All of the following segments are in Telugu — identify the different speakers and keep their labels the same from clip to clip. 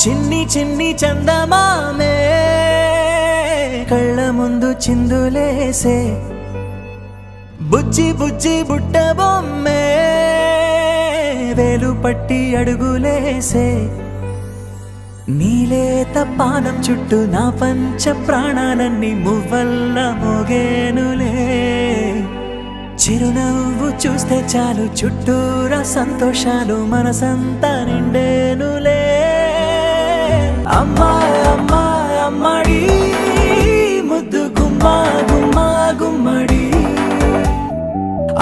Speaker 1: చిన్ని చిన్ని చందమామే కళ్ళ ముందు చిందులేసే బుజ్జి బుజ్జి బుట్ట బొమ్మే వేలు పట్టి అడుగులేసే నీలేత పానం చుట్టూ నా పంచ ప్రాణాలన్నీ మువ్వల్ల మోగేనులే చిరునవ్వు చూస్తే చాలు చుట్టూరా సంతోషాలు మనసంతా నిండేనులే అమ్మా అమ్మా అమ్మడి ముద్దు గుమ్మా గుమ్మా గుమ్మడి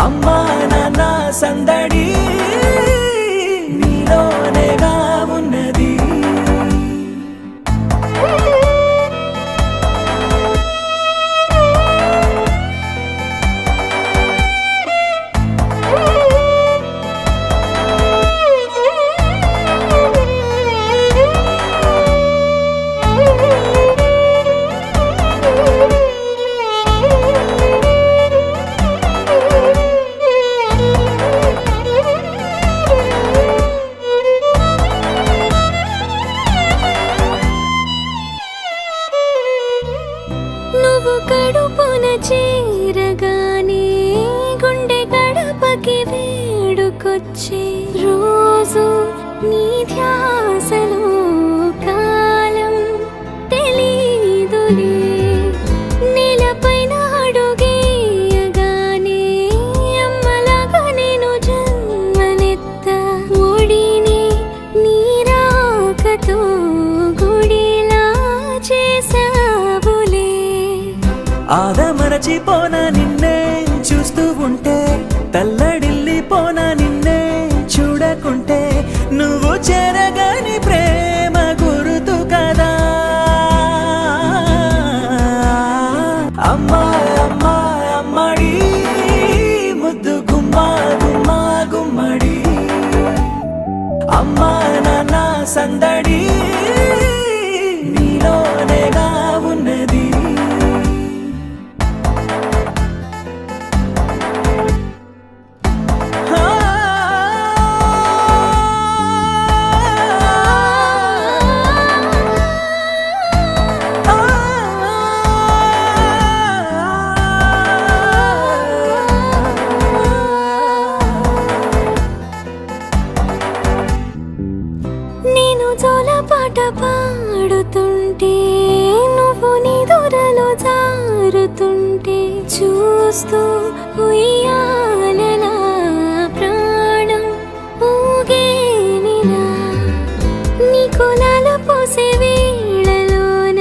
Speaker 1: అమ్మా నాన్న సందడి నీలోనేగా ఉన్నది
Speaker 2: నువ్వు కడుపున చేరగానే గుండె గడపకి వేడుకొచ్చే రోజు నీ ధ్యాసలో కాలం తెలీదులే నేలపైన అడుగేయగానే అమ్మలాగా నేను జన్మనెత్త ఒడిని నీ రాకతో గుడిలా చేసావులే
Speaker 1: ఆదమరచిపోనా నిన్నే చూస్తూ ఉంటే తల్లడిల్లిపోనా నిన్నే చూడకుంటే నువ్వు చెరగని ప్రేమ గురుతు కదా అమ్మా అమ్మా అమ్మడి ముద్దు గుమ్మా గుమ్మా గుమ్మడి అమ్మా నాన్న సందడి నీలోనేగా ఉన్నది
Speaker 2: నేను జోలపాట పాడుతుంటే నువ్వు నీ దూరలో జారుతుంటే చూస్తూ ఉయ్యాలలా ప్రాణం ఊగేనిలా నీ కులాల పోసే వేళలోన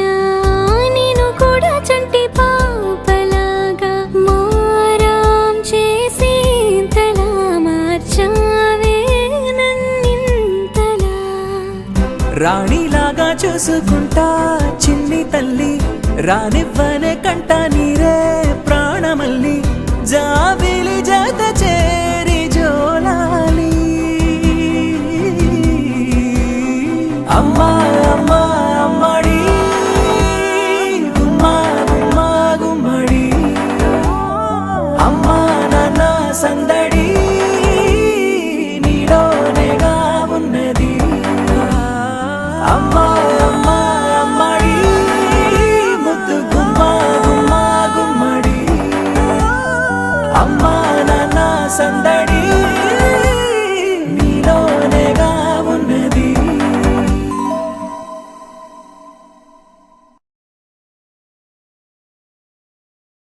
Speaker 2: నేను కూడా చంటి పాపలాగా మారాం చేసేంతలా మార్చావే నన్నింతలా
Speaker 1: రాణిలాగా చూసుకుంటా చిన్ని తల్లి రానివ్వనే కంట నీరే ప్రాణమల్లి జాబిలి జత చేరి జోలాలి అమ్మా